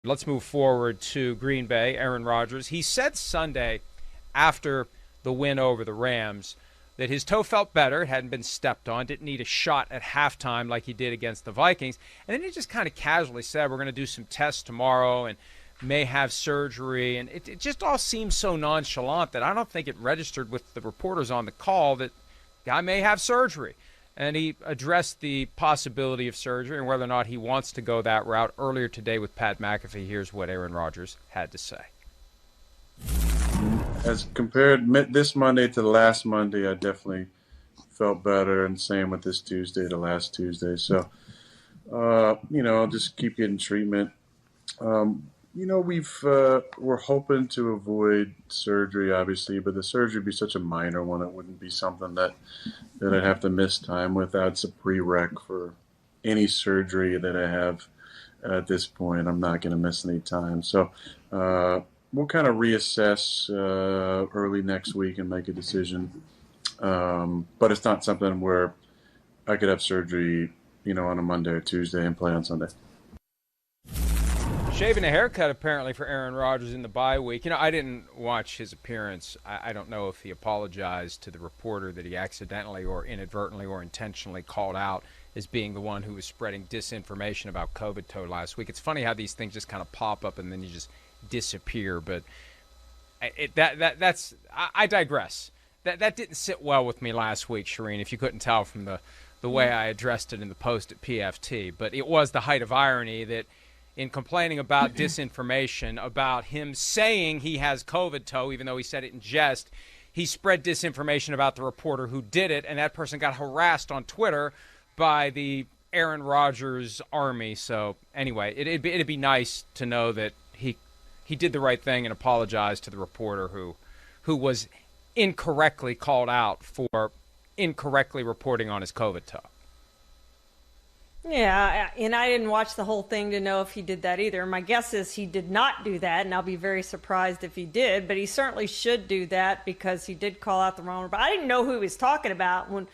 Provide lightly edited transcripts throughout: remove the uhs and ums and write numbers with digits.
Let's move forward to Green Bay, Aaron Rodgers. He said Sunday after the win over the Rams that his toe felt better, it hadn't been stepped on, didn't need a shot at halftime like he did against the Vikings. And then he just kind of casually said, we're going to do some tests tomorrow and may have surgery. And it just all seems so nonchalant that I don't think it registered with the reporters on the call that guy may have surgery. And he addressed the possibility of surgery and whether or not he wants to go that route earlier today with Pat McAfee. Here's what Aaron Rodgers had to say. As compared this Monday to the last Monday, I definitely felt better, and same with this Tuesday to last Tuesday. So, just keep getting treatment. We're hoping to avoid surgery, obviously, but the surgery would be such a minor one. It wouldn't be something that I'd have to miss time with. That's a prereq for any surgery that I have at this point. I'm not going to miss any time. So we'll kind of reassess early next week and make a decision. But it's not something where I could have surgery, on a Monday or Tuesday and play on Sunday. Shaving a haircut, apparently, for Aaron Rodgers in the bye week. I didn't watch his appearance. I don't know if he apologized to the reporter that he accidentally or inadvertently or intentionally called out as being the one who was spreading disinformation about COVID toe last week. It's funny how these things just kind of pop up and then you just disappear. But I digress. That didn't sit well with me last week, Shireen, if you couldn't tell from the way I addressed it in the post at PFT. But it was the height of irony that in complaining about disinformation, about him saying he has COVID toe, even though he said it in jest, he spread disinformation about the reporter who did it, and that person got harassed on Twitter by the Aaron Rodgers army. So anyway, it'd be nice to know that he did the right thing and apologized to the reporter who was incorrectly called out for incorrectly reporting on his COVID toe. Yeah, and I didn't watch the whole thing to know if he did that either. My guess is he did not do that, and I'll be very surprised if he did, but he certainly should do that because he did call out the wrong. But I didn't know who he was talking about when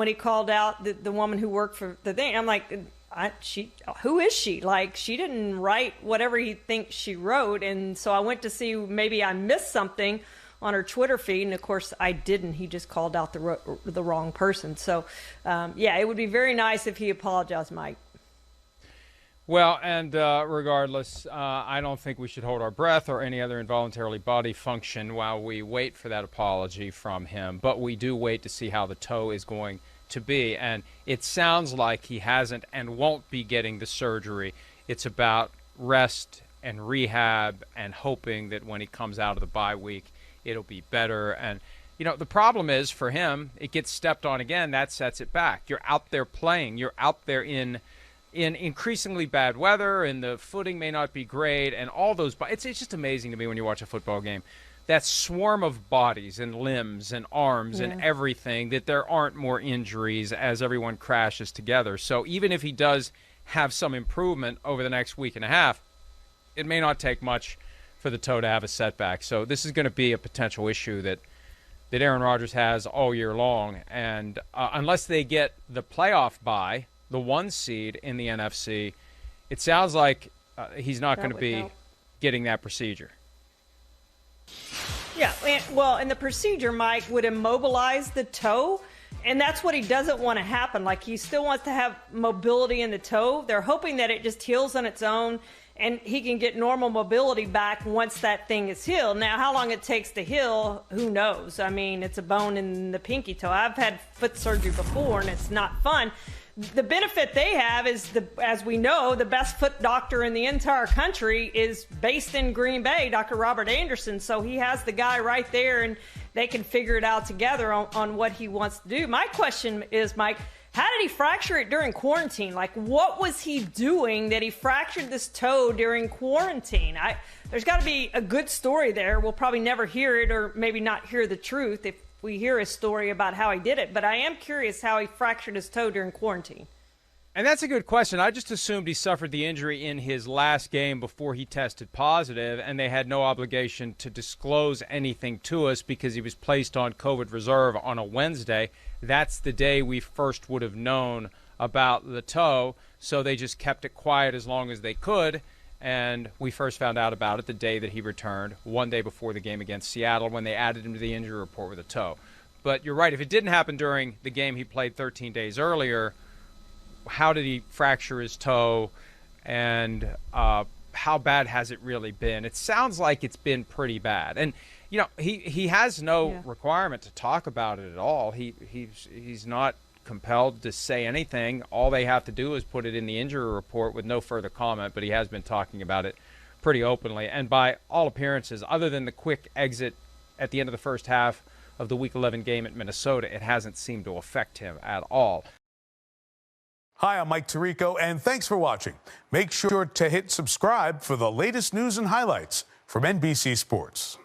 he called out the woman who worked for the thing. I'm like, who is she? Like, she didn't write whatever he thinks she wrote, and so I went to see maybe I missed something on her Twitter feed, and of course I didn't. He just called out the wrong person. So, it would be very nice if he apologized, Mike. Well, and regardless, I don't think we should hold our breath or any other involuntarily body function while we wait for that apology from him. But we do wait to see how the toe is going to be. And it sounds like he hasn't and won't be getting the surgery. It's about rest and rehab and hoping that when he comes out of the bye week, it'll be better. And, the problem is for him, it gets stepped on again. That sets it back. You're out there playing. You're out there in increasingly bad weather, and the footing may not be great, and all those. It's just amazing to me when you watch a football game, that swarm of bodies and limbs and arms and everything, that there aren't more injuries as everyone crashes together. So even if he does have some improvement over the next week and a half, it may not take much for the toe to have a setback. So this is going to be a potential issue that Aaron Rodgers has all year long. And unless they get the playoff bye, the 1 seed in the NFC, it sounds like he's not going to be getting that procedure. Yeah, and the procedure, Mike, would immobilize the toe, and that's what he doesn't want to happen. Like, he still wants to have mobility in the toe. They're hoping that it just heals on its own, and he can get normal mobility back once that thing is healed. Now, how long it takes to heal, who knows? I mean, it's a bone in the pinky toe. I've had foot surgery before, and it's not fun. The benefit they have is, as we know, the best foot doctor in the entire country is based in Green Bay, Dr. Robert Anderson. So he has the guy right there, and they can figure it out together on what he wants to do. My question is, Mike, how did he fracture it during quarantine? Like, what was he doing that he fractured this toe during quarantine? There's got to be a good story there. We'll probably never hear it, or maybe not hear the truth if we hear a story about how he did it. But I am curious how he fractured his toe during quarantine. And that's a good question. I just assumed he suffered the injury in his last game before he tested positive, and they had no obligation to disclose anything to us because he was placed on COVID reserve on a Wednesday. That's the day we first would have known about the toe, so they just kept it quiet as long as they could. And we first found out about it the day that he returned, one day before the game against Seattle, when they added him to the injury report with a toe. But you're right, if it didn't happen during the game he played 13 days earlier, how did he fracture his toe, and how bad has it really been? It sounds like it's been pretty bad. And, you know, he has no requirement to talk about it at all. He's not compelled to say anything. All they have to do is put it in the injury report with no further comment, but he has been talking about it pretty openly. And by all appearances, other than the quick exit at the end of the first half of the Week 11 game at Minnesota, it hasn't seemed to affect him at all. Hi, I'm Mike Tirico, and thanks for watching. Make sure to hit subscribe for the latest news and highlights from NBC Sports.